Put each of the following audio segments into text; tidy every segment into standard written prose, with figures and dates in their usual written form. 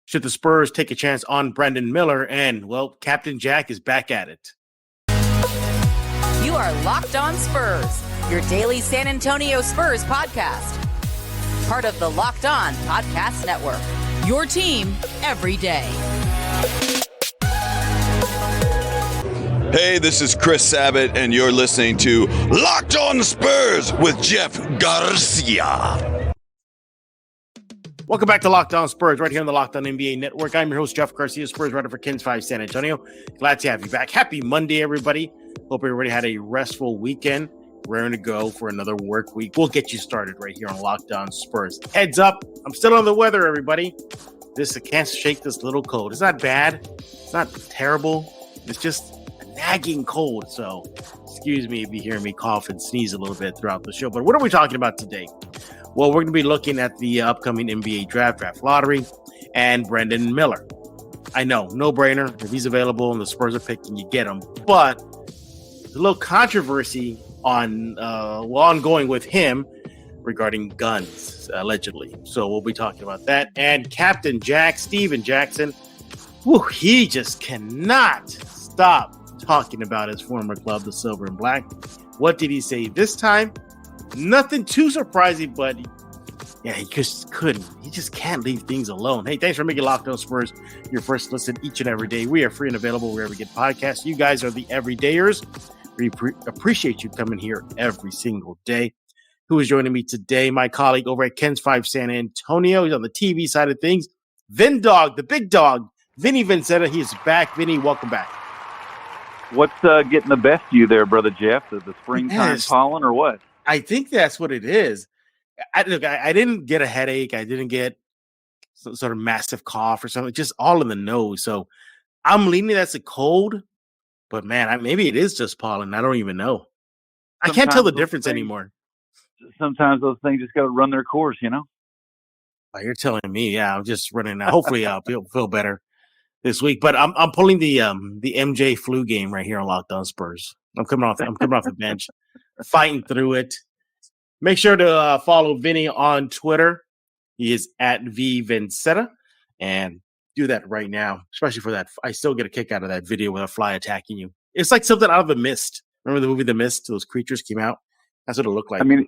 Should the Spurs take a chance on Brandon Miller? And, well, Captain Jack is back at it. You are Locked On Spurs, your daily San Antonio Spurs podcast. Part of the Locked On Podcast Network, your team every day. Hey, this is Chris Sabat, and you're listening to Locked On Spurs with Jeff Garcia. Welcome back to Locked On Spurs, right here on the Locked On NBA Network. I'm your host, Jeff Garcia, Spurs writer for Kings 5 San Antonio. Glad to have you back. Happy Monday, everybody. Hope everybody had a restful weekend. Raring to go for another work week. We'll get you started right here on Locked On Spurs. Heads up, I'm still on the weather, everybody. I can't shake this little cold. It's not bad. It's not terrible. It's just a nagging cold. So excuse me if you hear me cough and sneeze a little bit throughout the show. But what are we talking about today? Well, we're going to be looking at the upcoming NBA draft lottery, and Brandon Miller. I know, no-brainer. If he's available and the Spurs are picking, you get him. But there's a little controversy ongoing with him regarding guns, allegedly. So we'll be talking about that. And Captain Jack, Steven Jackson, he just cannot stop talking about his former club, the Silver and Black. What did he say this time? Nothing too surprising, but yeah, he just couldn't. He just can't leave things alone. Hey, thanks for making Locked On Spurs your first listen each and every day. We are free and available wherever you get podcasts. You guys are the everydayers. We appreciate you coming here every single day. Who is joining me today? My colleague over at Kens 5 San Antonio. He's on the TV side of things. Vin Dog, the big dog, Vinny Vinzetta. He is back. Vinny, welcome back. What's getting the best of you there, Brother Jeff? The springtime pollen or what? I think that's what it is. I didn't get a headache. I didn't get some sort of massive cough or something. Just all in the nose. So I'm leaning that's a cold. But, man, maybe it is just pollen. I don't even know. I can't tell the difference anymore. Sometimes those things just got to run their course, you know? Oh, you're telling me. Yeah, I'm just running out. Hopefully I'll feel better this week. But I'm pulling the MJ flu game right here on Locked On Spurs. I'm coming off the bench, fighting through it. Make sure to follow Vinny on Twitter. He is at Vinzetta. And do that right now, especially for that. I still get a kick out of that video with a fly attacking you. It's like something out of The Mist. Remember the movie The Mist? Those creatures came out. That's what it looked like. I mean,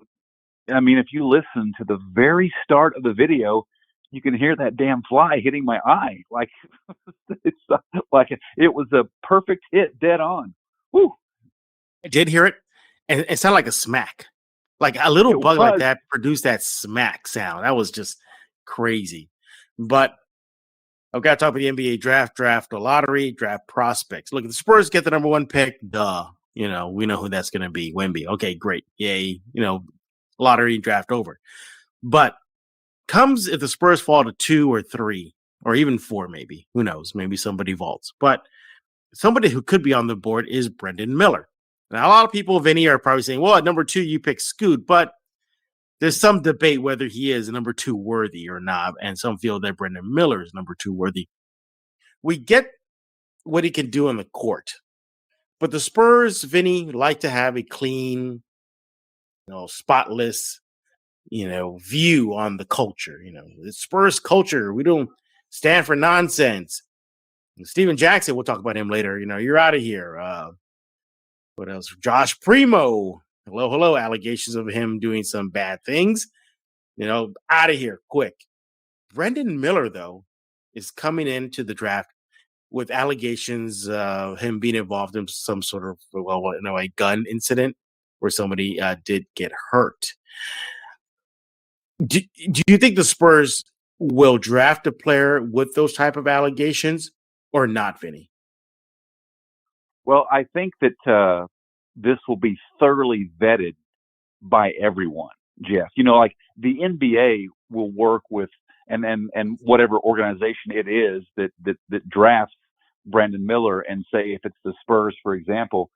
if you listen to the very start of the video, you can hear that damn fly hitting my eye. Like it's like it was a perfect hit, dead on. Woo! I did hear it, and it sounded like a smack. Like a little bug like that produced that smack sound. That was just crazy. But I've got to talk about the NBA draft lottery, draft prospects. Look, the Spurs get the number one pick. Duh. We know who that's going to be. Wemby. Okay, great. Yay. Lottery draft over. But comes if the Spurs fall to 2 or 3 or even 4, maybe. Who knows? Maybe somebody vaults. But somebody who could be on the board is Brandon Miller. Now, a lot of people, Vinny, are probably saying, well, at number 2, you pick Scoot. But there's some debate whether he is number 2 worthy or not, and some feel that Brandon Miller is number 2 worthy. We get what he can do on the court, but the Spurs, Vinny, like to have a clean, spotless, view on the culture. The Spurs culture, we don't stand for nonsense. And Steven Jackson, we'll talk about him later. You're out of here. What else? Josh Primo. Hello, allegations of him doing some bad things. Out of here, quick. Brandon Miller, though, is coming into the draft with allegations of him being involved in some sort of, a gun incident where somebody did get hurt. Do you think the Spurs will draft a player with those type of allegations or not, Vinny? Well, I think that this will be thoroughly vetted by everyone, Jeff. Like the NBA will work with and whatever organization it is that drafts Brandon Miller, and say if it's the Spurs, for example,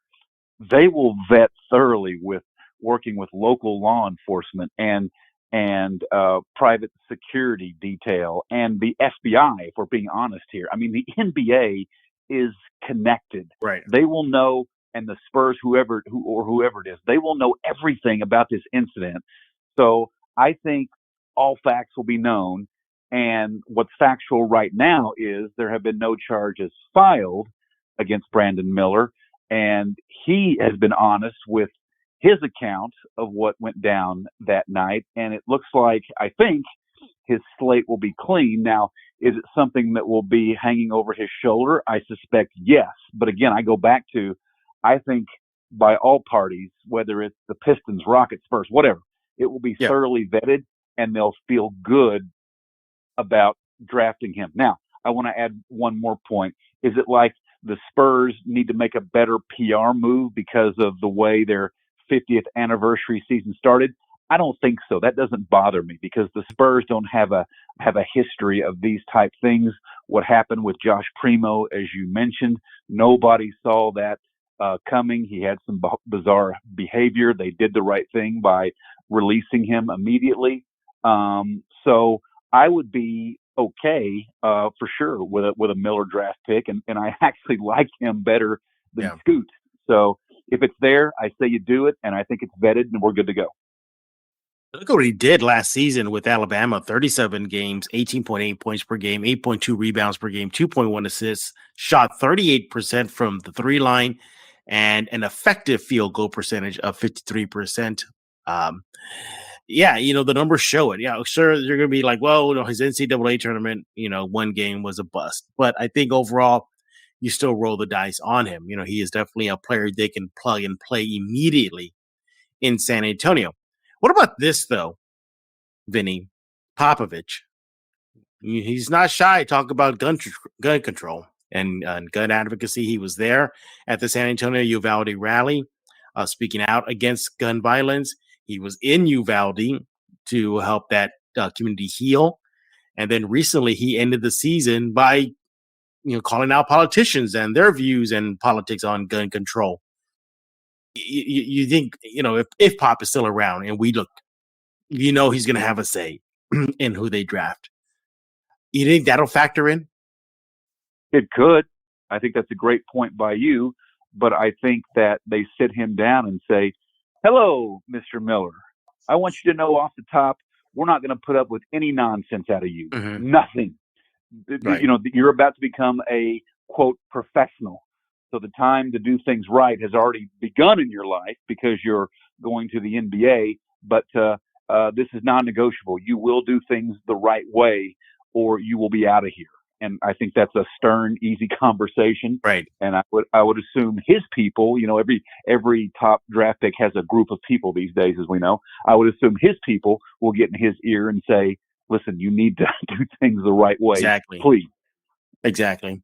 they will vet thoroughly with working with local law enforcement and private security detail and the FBI, if we're being honest here. I mean, the NBA is connected. Right. They will know, and the Spurs, whoever it is, they will know everything about this incident. So I think all facts will be known. And what's factual right now is there have been no charges filed against Brandon Miller, and he has been honest with his account of what went down that night. And it looks like, I think, his slate will be clean. Now, is it something that will be hanging over his shoulder? I suspect yes. But again, I go back to, I think by all parties, whether it's the Pistons, Rockets, Spurs, whatever, it will be thoroughly vetted, and they'll feel good about drafting him. Now, I want to add one more point. Is it like the Spurs need to make a better PR move because of the way their 50th anniversary season started? I don't think so. That doesn't bother me because the Spurs don't have a history of these type things. What happened with Josh Primo, as you mentioned, nobody saw that coming. He had some bizarre behavior. They did the right thing by releasing him immediately. So I would be okay for sure with a Miller draft pick, and I actually like him better than Scoot. So if it's there, I say you do it, and I think it's vetted, and we're good to go. Look at what he did last season with Alabama: 37 games, 18.8 points per game, 8.2 rebounds per game, 2.1 assists, shot 38% from the three line, and an effective field goal percentage of 53%. The numbers show it. Yeah, sure, you're going to be like, well, his NCAA tournament, one game was a bust. But I think overall, you still roll the dice on him. He is definitely a player they can plug and play immediately in San Antonio. What about this, though, Vinny? Popovich. He's not shy to talk about gun control and gun advocacy. He was there at the San Antonio Uvalde rally, speaking out against gun violence. He was in Uvalde to help that community heal. And then recently he ended the season by, calling out politicians and their views and politics on gun control. You think, if Pop is still around and we look, he's going to have a say in who they draft. You think that'll factor in? It could. I think that's a great point by you, but I think that they sit him down and say, hello, Mr. Miller. I want you to know off the top, we're not going to put up with any nonsense out of you. Mm-hmm. Nothing. Right. You're about to become a, quote, professional. So the time to do things right has already begun in your life because you're going to the NBA, but this is non-negotiable. You will do things the right way or you will be out of here. And I think that's a stern, easy conversation. Right. And I would assume his people, every top draft pick has a group of people these days, as we know. I would assume his people will get in his ear and say, listen, you need to do things the right way. Exactly. Please. Exactly.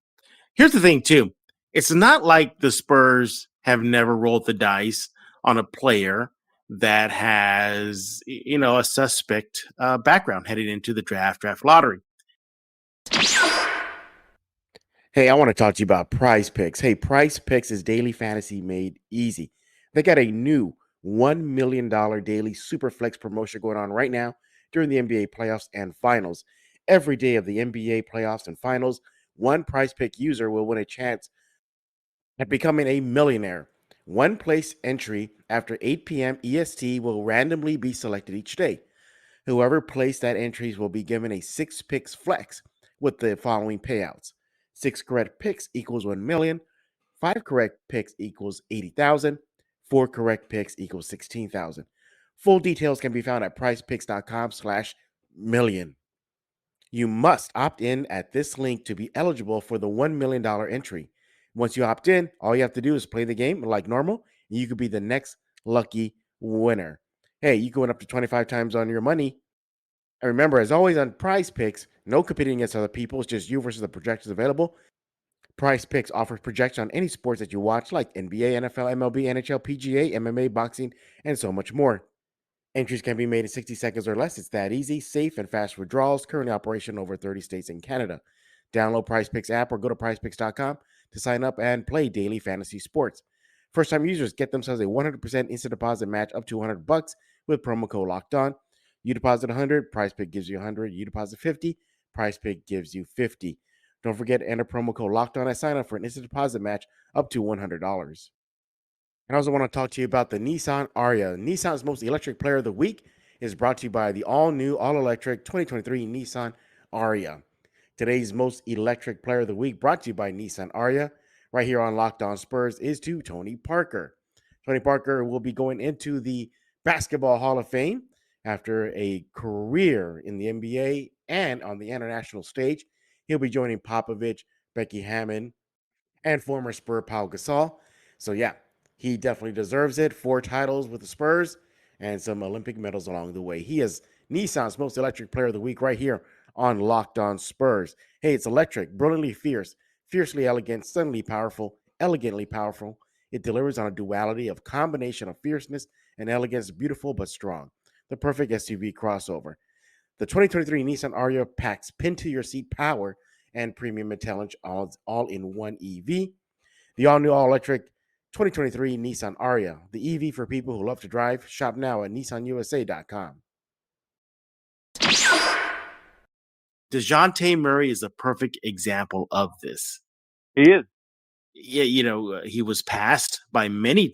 Here's the thing, too. It's not like the Spurs have never rolled the dice on a player that has, a suspect background heading into the draft lottery. Hey, I want to talk to you about PrizePicks. Hey, PrizePicks is daily fantasy made easy. They got a new $1 million daily Superflex promotion going on right now during the NBA playoffs and finals. Every day of the NBA playoffs and finals, one PrizePick user will win a chance at becoming a millionaire. One place entry after 8 p.m. EST will randomly be selected each day. Whoever placed that entries will be given a 6 picks flex with the following payouts. 6 correct picks equals 1 million. 5 correct picks equals 80,000. 4 correct picks equals 16,000. Full details can be found at prizepicks.com/million. You must opt in at this link to be eligible for the $1 million entry. Once you opt in, all you have to do is play the game like normal, and you could be the next lucky winner. Hey, you can win up to 25 times on your money. And remember, as always on PrizePicks, no competing against other people. It's just you versus the projections available. PrizePicks offers projections on any sports that you watch, like NBA, NFL, MLB, NHL, PGA, MMA, boxing, and so much more. Entries can be made in 60 seconds or less. It's that easy, safe, and fast withdrawals. Currently operational in over 30 states and Canada. Download PrizePicks app or go to prizepicks.com to sign up and play daily fantasy sports. First-time users get themselves a 100% instant deposit match up to $100 with promo code Locked On. You deposit 100, PrizePick gives you 100. You deposit 50, PrizePick gives you 50. Don't forget to enter promo code Locked On and sign up for an instant deposit match up to $100. And I also want to talk to you about the Nissan Ariya. Nissan's most electric player of the week is brought to you by the all-new, all-electric 2023 Nissan Aria. Today's most electric player of the week, brought to you by Nissan Aria, right here on Locked On Spurs, is to Tony Parker. Tony Parker will be going into the Basketball Hall of Fame after a career in the NBA and on the international stage. He'll be joining Popovich, Becky Hammon, and former Spur Pau Gasol. So yeah, he definitely deserves it. 4 titles with the Spurs and some Olympic medals along the way. He is Nissan's most electric player of the week right here on Locked On Spurs. Hey, it's electric, brilliantly fierce, fiercely elegant, suddenly powerful, elegantly powerful. It delivers on a duality of combination of fierceness and elegance, beautiful but strong. The perfect SUV crossover. The 2023 Nissan Aria packs pin-to-your-seat power and premium intelligence all in one EV. The all-new all-electric 2023 Nissan Aria, the EV for people who love to drive. Shop now at nissanusa.com. DeJounte Murray is a perfect example of this. He is. Yeah, he was passed by many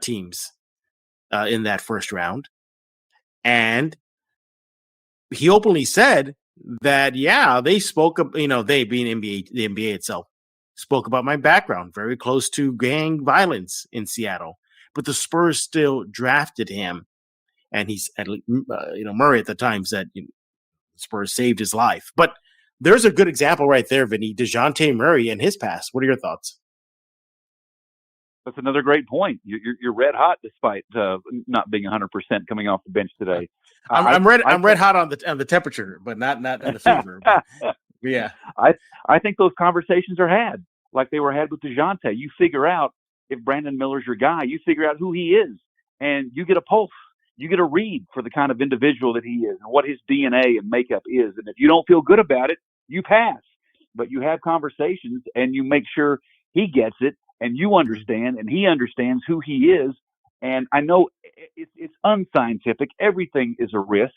teams in that first round, and he openly said that they spoke of, they being the NBA itself spoke about my background, very close to gang violence in Seattle, but the Spurs still drafted him, and he's Murray at the time said Spurs saved his life. But there's a good example right there, Vinny. DeJounte Murray and his past. What are your thoughts? That's another great point. You're red hot despite not being 100% coming off the bench today. I'm red hot on the temperature, but not on the fever. Yeah, I think those conversations are had like they were had with DeJounte. You figure out if Brandon Miller's your guy. You figure out who he is, and you get a pulse. You get a read for the kind of individual that he is and what his DNA and makeup is. And if you don't feel good about it, you pass. But you have conversations and you make sure he gets it and you understand and he understands who he is. And I know it's unscientific. Everything is a risk.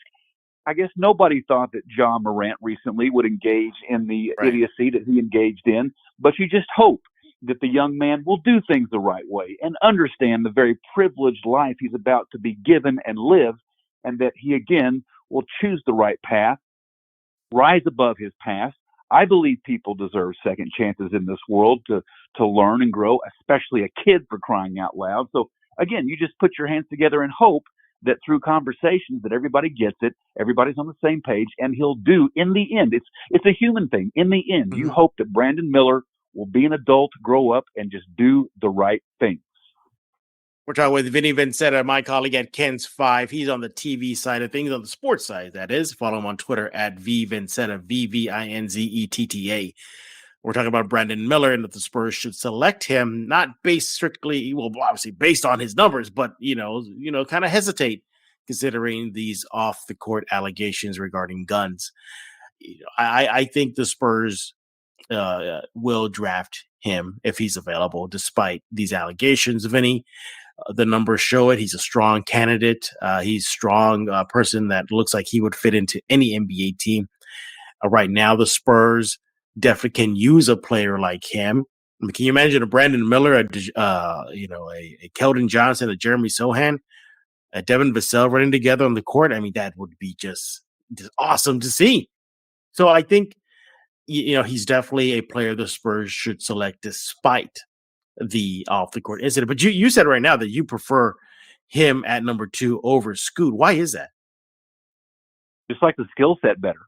I guess nobody thought that John Morant recently would engage in the idiocy that he engaged in, but you just hope that the young man will do things the right way and understand the very privileged life he's about to be given and live, and that he, again, will choose the right path, rise above his past. I believe people deserve second chances in this world to learn and grow, especially a kid, for crying out loud. So, again, you just put your hands together and hope that through conversations that everybody gets it, everybody's on the same page, and he'll do in the end. It's a human thing. In the end, you hope that Brandon Miller will be an adult, grow up, and just do the right thing. We're talking with Vinny Vinzetta, my colleague at Ken's 5. He's on the TV side of things, on the sports side, that is. Follow him on Twitter at VVinzetta, VVinzetta. We're talking about Brandon Miller and that the Spurs should select him, not based strictly, obviously based on his numbers, but, kind of hesitate considering these off-the-court allegations regarding guns. I think the Spurs will draft him if he's available, despite these allegations, Vinny. The numbers show it. He's a strong candidate. He's a strong person that looks like he would fit into any NBA team. Right now, the Spurs definitely can use a player like him. I mean, can you imagine a Brandon Miller, a Keldon Johnson, a Jeremy Sohan, a Devin Vassell running together on the court? I mean, that would be just awesome to see. So I think, he's definitely a player the Spurs should select despite the off-the-court incident. But you said right now that you prefer him at number 2 over Scoot. Why is that? Just like the skill set better.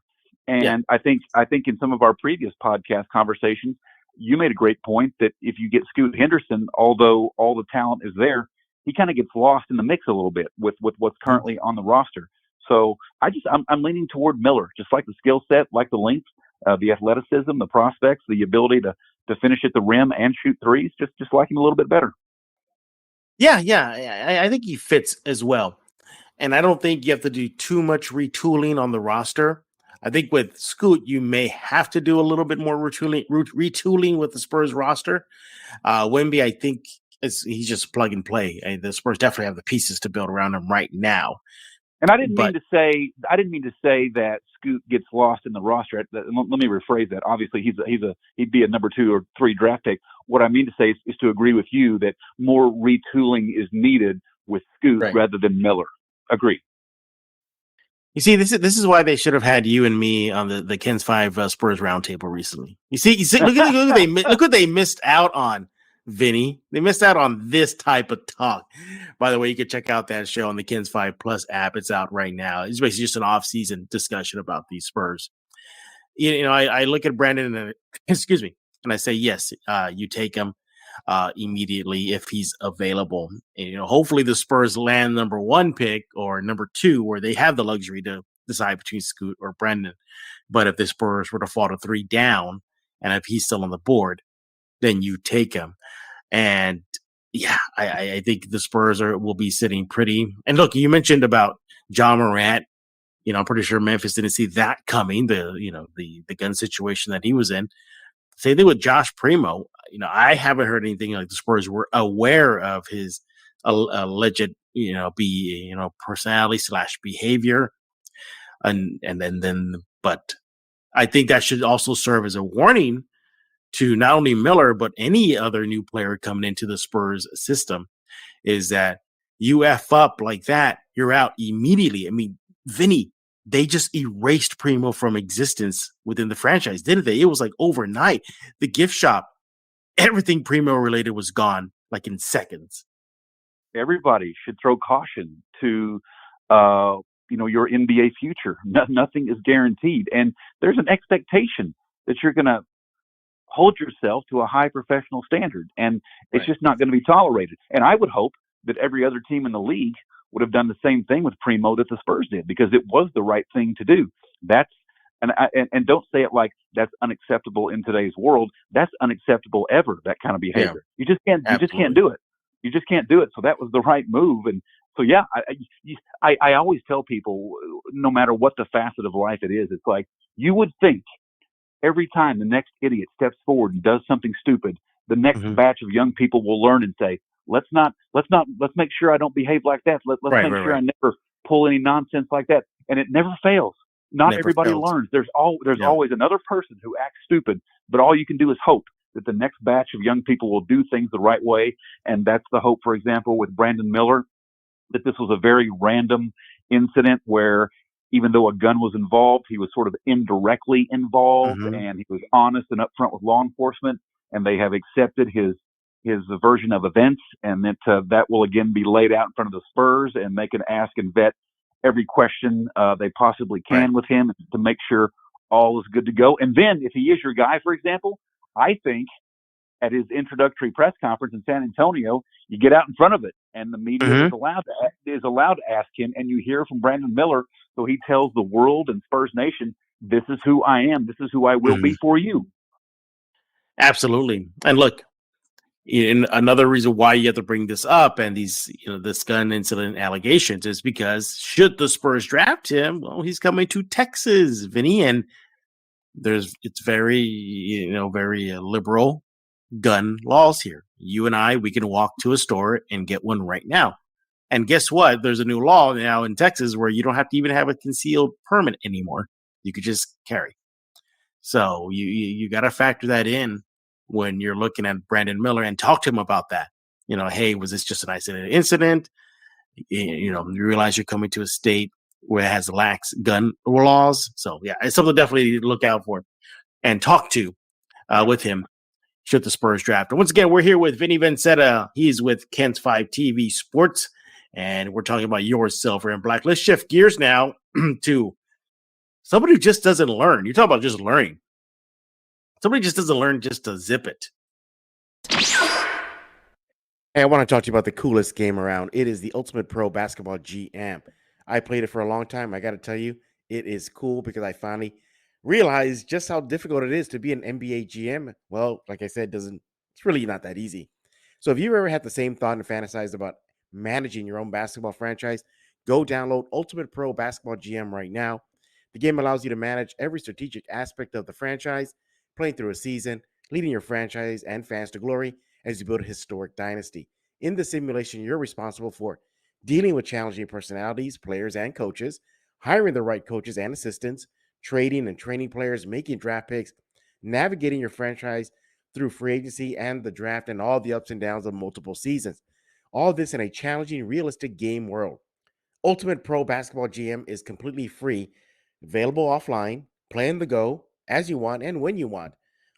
And I think in some of our previous podcast conversations, you made a great point that if you get Scoot Henderson, although all the talent is there, he kind of gets lost in the mix a little bit with what's currently on the roster. So I'm leaning toward Miller, just like the skill set, like the length, the athleticism, the prospects, the ability to finish at the rim and shoot threes, just like him a little bit better. Yeah. I think he fits as well. And I don't think you have to do too much retooling on the roster. I think with Scoot, you may have to do a little bit more retooling with the Spurs roster. Wemby, I think he's just plug and play. The Spurs definitely have the pieces to build around him right now. And I didn't mean to say that Scoot gets lost in the roster. Let me rephrase that. Obviously, he'd be a number 2 or 3 draft pick. What I mean to say is to agree with you that more retooling is needed with Scoot rather than Miller. Agree. You see, this is why they should have had you and me on the Ken's Five Spurs roundtable recently. You see, look what they missed out on, Vinny. They missed out on this type of talk. By the way, you can check out that show on the Ken's Five Plus app. It's out right now. It's basically just an off-season discussion about these Spurs. You know, I look at Brandon and excuse me, and I say, yes, you take him immediately if he's available. And, you know, hopefully the Spurs land number 1 pick or number 2, where they have the luxury to decide between Scoot or Brendan. But if the Spurs were to fall to 3 down, and if he's still on the board, then you take him. And yeah, I think the Spurs will be sitting pretty. And look, you mentioned about John Morant. You know, I'm pretty sure Memphis didn't see that coming. The gun situation that he was in. Same thing with Josh Primo. You know, I haven't heard anything like the Spurs were aware of his alleged, personality / behavior, and then. But I think that should also serve as a warning to not only Miller but any other new player coming into the Spurs system, is that you F up like that, you're out immediately. I mean, Vinny, they just erased Primo from existence within the franchise, didn't they? It was like overnight. The gift shop, everything Primo related was gone like in seconds. Everybody should throw caution to, your NBA future. Nothing is guaranteed. And there's an expectation that you're going to hold yourself to a high professional standard. And it's just not going to be tolerated. And I would hope that every other team in the league would have done the same thing with Primo that the Spurs did, because it was the right thing to do. And don't say it like that's unacceptable in today's world. That's unacceptable ever, that kind of behavior. Yeah, you just can't do it. You just can't do it. So that was the right move. And so, yeah, I always tell people, no matter what the facet of life it is, it's like, you would think every time the next idiot steps forward and does something stupid, the next batch of young people will learn and say, let's make sure I don't behave like that. Let's make sure I never pull any nonsense like that. And it never fails. Not everybody learns. There's always another person who acts stupid, but all you can do is hope that the next batch of young people will do things the right way. And that's the hope, for example, with Brandon Miller, that this was a very random incident where, even though a gun was involved, he was sort of indirectly involved, and he was honest and upfront with law enforcement, and they have accepted his version of events, and that will again be laid out in front of the Spurs, and they can ask and vet every question they possibly can with him to make sure all is good to go. And then, if he is your guy, for example, I think at his introductory press conference in San Antonio, you get out in front of it, and the media is allowed to ask him, and you hear from Brandon Miller, so he tells the world and Spurs Nation, this is who I am, this is who I will be for you. Absolutely. And look, another reason why you have to bring this up and these, this gun incident allegations is because should the Spurs draft him, well, he's coming to Texas, Vinny, and it's very, very liberal gun laws here. You and I, we can walk to a store and get one right now. And guess what? There's a new law now in Texas where you don't have to even have a concealed permit anymore. You could just carry. So you got to factor that in when you're looking at Brandon Miller and talk to him about that. Hey, was this just an isolated incident? You realize you're coming to a state where it has lax gun laws. So yeah, it's something to definitely look out for and talk to with him should the Spurs draft. And once again, we're here with Vinny Vinzetta. He's with Kent's 5 TV Sports, and we're talking about your silver and black. Let's shift gears now to somebody who just doesn't learn. You talk about just learning. Somebody just doesn't learn just to zip it. Hey, I want to talk to you about the coolest game around. It is the Ultimate Pro Basketball GM. I played it for a long time. I got to tell you, it is cool because I finally realized just how difficult it is to be an NBA GM. Well, like I said, it's really not that easy. So if you ever had the same thought and fantasized about managing your own basketball franchise, go download Ultimate Pro Basketball GM right now. The game allows you to manage every strategic aspect of the franchise, playing through a season, leading your franchise and fans to glory as you build a historic dynasty. In the simulation, you're responsible for dealing with challenging personalities, players, and coaches, hiring the right coaches and assistants, trading and training players, making draft picks, navigating your franchise through free agency and the draft, and all the ups and downs of multiple seasons. All this in a challenging, realistic game world. Ultimate Pro Basketball GM is completely free, available offline, play on the go, as you want and when you want.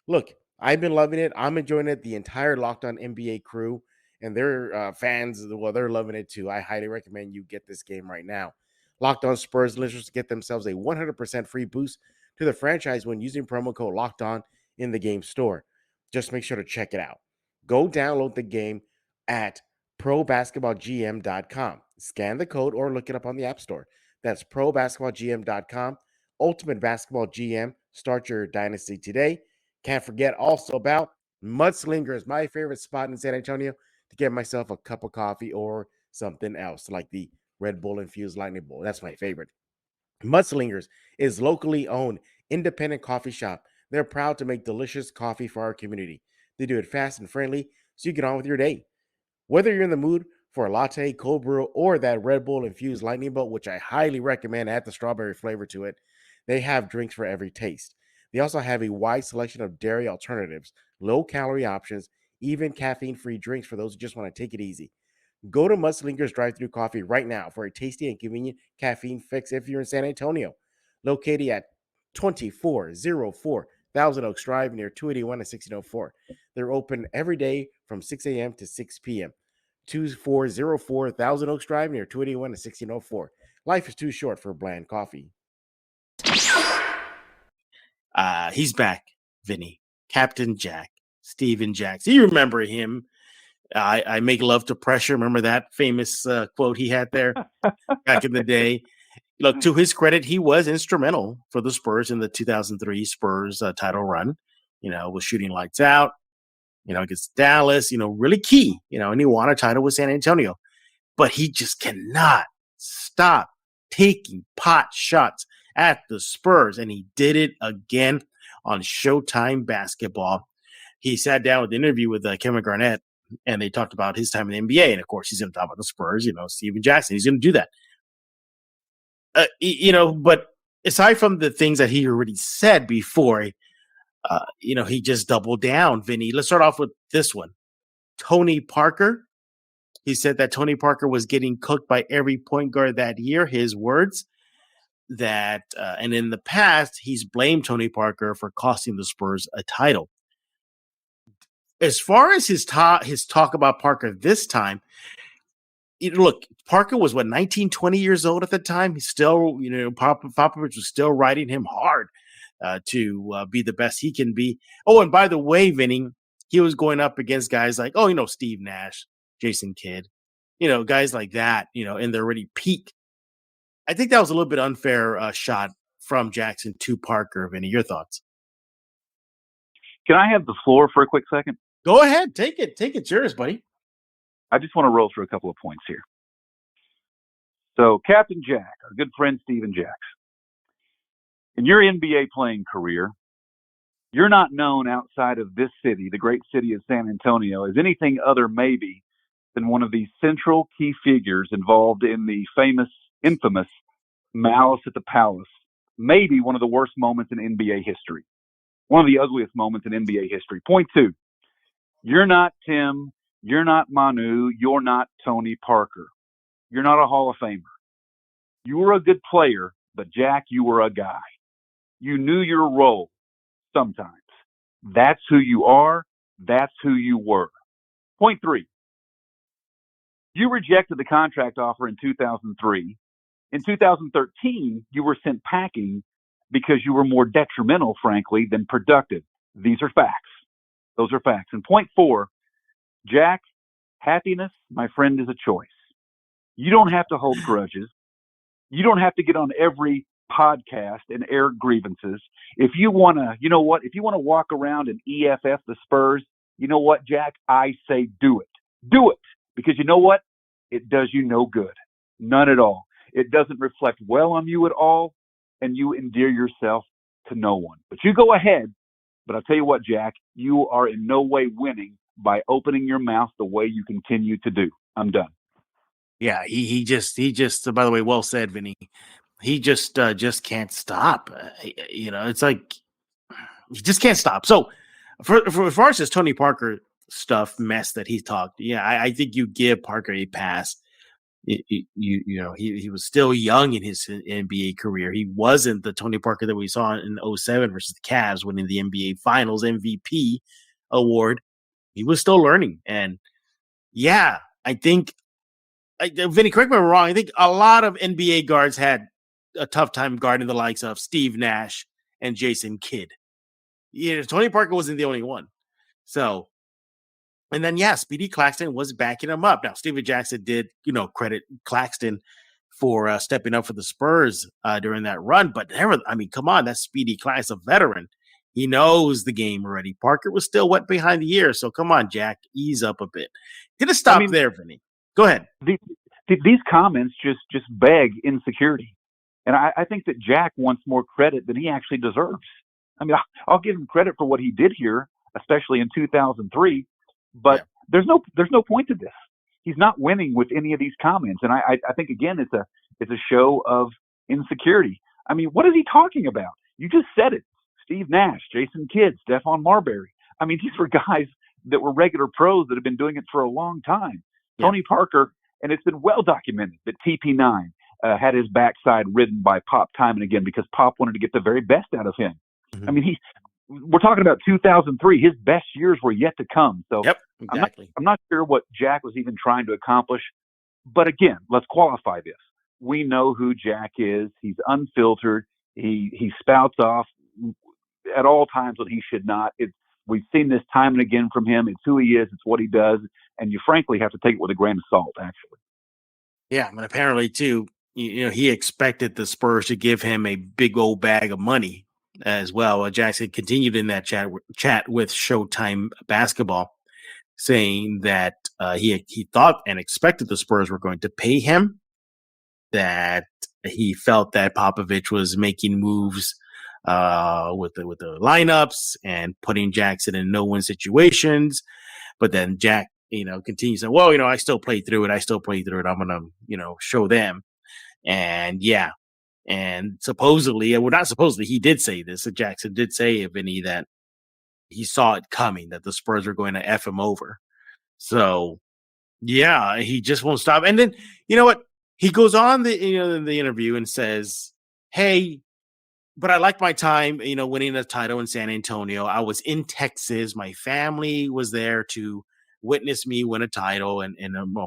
Look, I've been loving it. I'm enjoying it. The entire Locked On NBA crew and their fans, well, they're loving it too. I highly recommend you get this game right now. Locked On Spurs listeners get themselves a 100% free boost to the franchise when using promo code Locked On in the game store. Just make sure to check it out. Go download the game at probasketballgm.com. Scan the code or look it up on the App Store. That's probasketballgm.com. Ultimate Basketball GM. Start your dynasty today. Can't forget also about Mudslingers, my favorite spot in San Antonio to get myself a cup of coffee or something else like the Red Bull infused Lightning Bolt. That's my favorite. Mudslingers is locally owned, independent coffee shop. They're proud to make delicious coffee for our community. They do it fast and friendly so you get on with your day. Whether you're in the mood for a latte, cold brew, or that Red Bull infused Lightning Bolt, which I highly recommend, add the strawberry flavor to it, they have drinks for every taste. They also have a wide selection of dairy alternatives, low-calorie options, even caffeine-free drinks for those who just want to take it easy. Go to Mudslingers drive-thru coffee right now for a tasty and convenient caffeine fix if you're in San Antonio. Located at 2404 Thousand Oaks Drive near 281 and 1604. They're open every day from 6 a.m. to 6 p.m. 2404 Thousand Oaks Drive near 281 and 1604. Life is too short for bland coffee. He's back, Vinny. Captain Jack, Steven Jackson. You remember him. I make love to pressure. Remember that famous quote he had there back in the day? Look, to his credit, he was instrumental for the Spurs in the 2003 Spurs title run. Was shooting lights out, against Dallas, really key, and he won a title with San Antonio. But he just cannot stop taking pot shots at the Spurs, and he did it again on Showtime Basketball. He sat down with the interview with Kevin Garnett, and they talked about his time in the NBA, and of course, he's going to talk about the Spurs, Steven Jackson. He's going to do that. But aside from the things that he already said before, he just doubled down, Vinny. Let's start off with this one. Tony Parker. He said that Tony Parker was getting cooked by every point guard that year. His words that, and in the past, he's blamed Tony Parker for costing the Spurs a title. As far as his talk about Parker this time, look, Parker was 19, 20 years old at the time. He's still, Popovich was still riding him hard to be the best he can be. Oh, and by the way, Vinny, he was going up against guys like, Steve Nash, Jason Kidd, guys like that, in their already peak. I think that was a little bit unfair shot from Jackson to Parker. Vinny, your thoughts? Can I have the floor for a quick second? Go ahead. Take it. It's yours, buddy. I just want to roll through a couple of points here. So, Captain Jack, our good friend Steven Jackson, in your NBA playing career, you're not known outside of this city, the great city of San Antonio, as anything other maybe than one of the central key figures involved in the infamous Malice at the Palace, maybe one of the worst moments in NBA history, one of the ugliest moments in NBA history. Point two, you're not Tim, you're not Manu, you're not Tony Parker. You're not a Hall of Famer. You were a good player, but Jack, you were a guy. You knew your role sometimes. That's who you are. That's who you were. Point three, you rejected the contract offer in 2003. In 2013, you were sent packing because you were more detrimental, frankly, than productive. These are facts. Those are facts. And point four, Jack, happiness, my friend, is a choice. You don't have to hold grudges. You don't have to get on every podcast and air grievances. If you want to, if you want to walk around and EFF the Spurs, you know what, Jack? I say do it. Do it. Because you know what? It does you no good. None at all. It doesn't reflect well on you at all, and you endear yourself to no one. But you go ahead. But I'll tell you what, Jack, you are in no way winning by opening your mouth the way you continue to do. I'm done. Yeah, he just. By the way, well said, Vinny. He just can't stop. It's like he just can't stop. So, for as far as this Tony Parker mess that he talked, I think you give Parker a pass. he was still young in his NBA career. He wasn't the Tony Parker that we saw in 07 versus the Cavs winning the NBA Finals MVP award. He was still learning. And yeah, I think, Vinny, correct me if I'm wrong, I think a lot of NBA guards had a tough time guarding the likes of Steve Nash and Jason Kidd. Tony Parker wasn't the only one. So, and then, Speedy Claxton was backing him up. Now, Steven Jackson did, credit Claxton for stepping up for the Spurs during that run. But come on, that's Speedy Claxton, a veteran. He knows the game already. Parker was still wet behind the ears. So come on, Jack, ease up a bit. Gonna stop there, Vinny. Go ahead. These comments just beg insecurity. And I think that Jack wants more credit than he actually deserves. I mean, I'll give him credit for what he did here, especially in 2003. But there's no point to this. He's not winning with any of these comments, and I think again it's a show of insecurity. I mean, what is he talking about? You just said it. Steve Nash, Jason Kidd, Stephon Marbury. I mean, these were guys that were regular pros that have been doing it for a long time. Yeah. Tony Parker, and it's been well documented that TP9 had his backside ridden by Pop time and again because Pop wanted to get the very best out of him. Mm-hmm. I mean, we're talking about 2003. His best years were yet to come. So exactly. I'm not sure what Jack was even trying to accomplish. But again, let's qualify this. We know who Jack is. He's unfiltered. He spouts off at all times when he should not. We've seen this time and again from him. It's who he is. It's what he does. And you frankly have to take it with a grain of salt, actually. Yeah, and apparently, too, he expected the Spurs to give him a big old bag of money as well. Jackson continued in that chat with Showtime Basketball, saying that he thought and expected the Spurs were going to pay him, that he felt that Popovich was making moves with the lineups and putting Jackson in no-win situations. But then Jack, continues saying, well, I still played through it. I'm going to, show them. And and supposedly, he did say this. Jackson did say, Vinny, that he saw it coming, that the Spurs were going to F him over. So, he just won't stop. And then, you know what? He goes on in the interview and says, hey, but I like my time, winning a title in San Antonio. I was in Texas. My family was there to witness me win a title and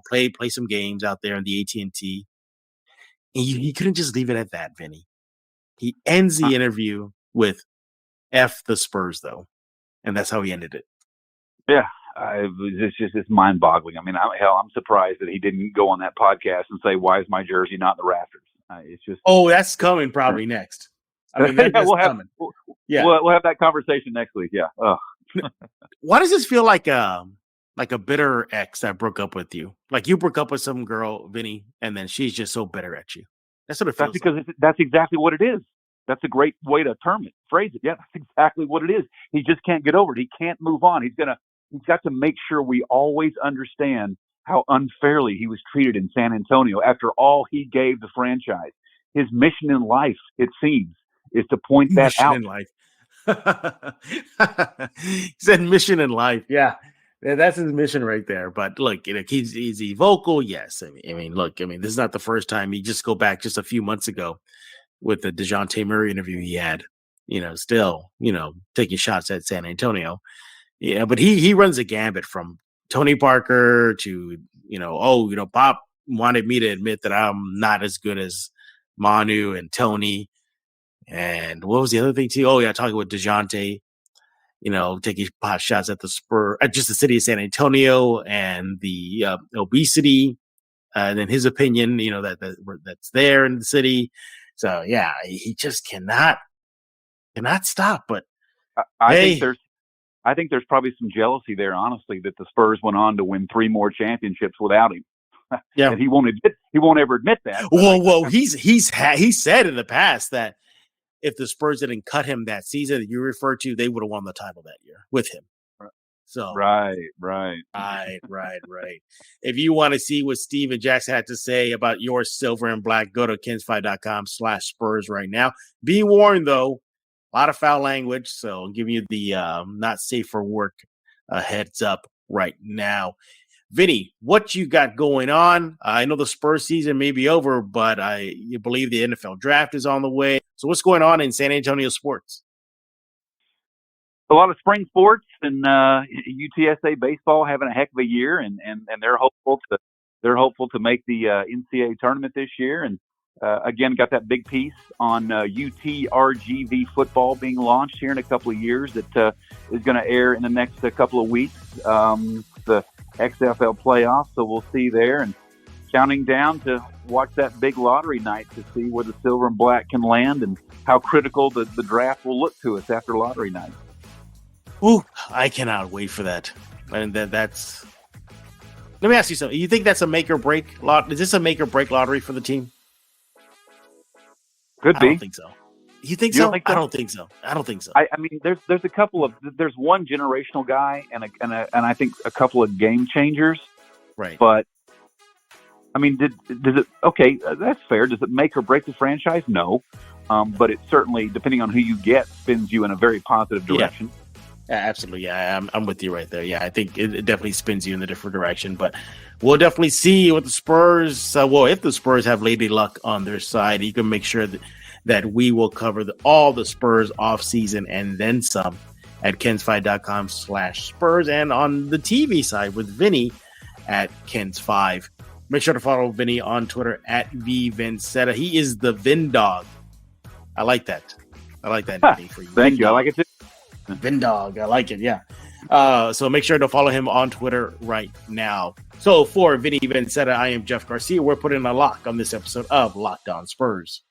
play some games out there in the AT&T. And he couldn't just leave it at that, Vinny. He ends the interview with F the Spurs, though. And that's how he ended it. Yeah. It's mind-boggling. I mean, I'm surprised that he didn't go on that podcast and say, why is my jersey not in the rafters? It's just. Oh, that's coming probably next. I mean, that's coming. We'll have that conversation next week. Yeah. Why does this feel like a bitter ex that broke up with you? Like you broke up with some girl, Vinny, and then she's just so bitter at you. That's what it feels like. That's exactly what it is. That's a great way to phrase it. Yeah, that's exactly what it is. He just can't get over it. He can't move on. He's got to make sure we always understand how unfairly he was treated in San Antonio after all he gave the franchise. His mission in life, it seems, is to point that out. In life. He said mission in life. Yeah. That's his mission right there. But look, is he vocal? Yes. I mean, this is not the first time. You just go back just a few months ago with the DeJounte Murray interview he had, still, taking shots at San Antonio. Yeah, but he runs a gambit from Tony Parker to, Pop wanted me to admit that I'm not as good as Manu and Tony. And what was the other thing too? Oh yeah, talking with DeJounte, taking pot shots at the Spurs, just the city of San Antonio and the obesity, and then his opinion, that's there in the city. So yeah, he just cannot stop. But I think there's probably some jealousy there, honestly, that the Spurs went on to win 3 more championships without him. Yeah, and he won't ever admit that. Whoa! He said in the past that if the Spurs didn't cut him that season that you referred to, they would have won the title that year with him. So right. If you want to see what Steven Jackson had to say about your silver and black, go to kinsfi.com/Spurs right now. Be warned though, a lot of foul language, so I'll give you the not safe for work heads up right now. Vinny, what you got going on? I know the Spurs season may be over, but you believe the NFL draft is on the way. So what's going on in San Antonio sports? A lot of spring sports and UTSA baseball having a heck of a year, and they're hopeful to make the NCAA tournament this year. And again, got that big piece on UTRGV football being launched here in a couple of years that is going to air in the next couple of weeks. The XFL playoffs, so we'll see there, and counting down to watch that big lottery night to see where the silver and black can land and how critical the draft will look to us after lottery night. Ooh, I cannot wait for that. And that's. Let me ask you something. You think that's a make or break lot? Is this a make or break lottery for the team? Could be. I don't think so. You think so? I don't think so. I mean, there's a couple of there's one generational guy and I think a couple of game changers. Right. But I mean, does it? Okay, that's fair. Does it make or break the franchise? No. But it certainly, depending on who you get, spins you in a very positive direction. Yeah, absolutely. Yeah, I'm with you right there. Yeah, I think it definitely spins you in a different direction. But we'll definitely see what the Spurs. If the Spurs have Lady Luck on their side, you can make sure that we will cover all the Spurs off season and then some at kens5.com/Spurs and on the TV side with Vinny at Kens5. Make sure to follow Vinny on Twitter at Vinzetta. He is the Vin Dog. I like that. Vinny, for you. Thank you. I like it too. Vin Dog. I like it. Yeah. So make sure to follow him on Twitter right now. So for Vinny Vinzetta, I am Jeff Garcia. We're putting a lock on this episode of Locked On Spurs.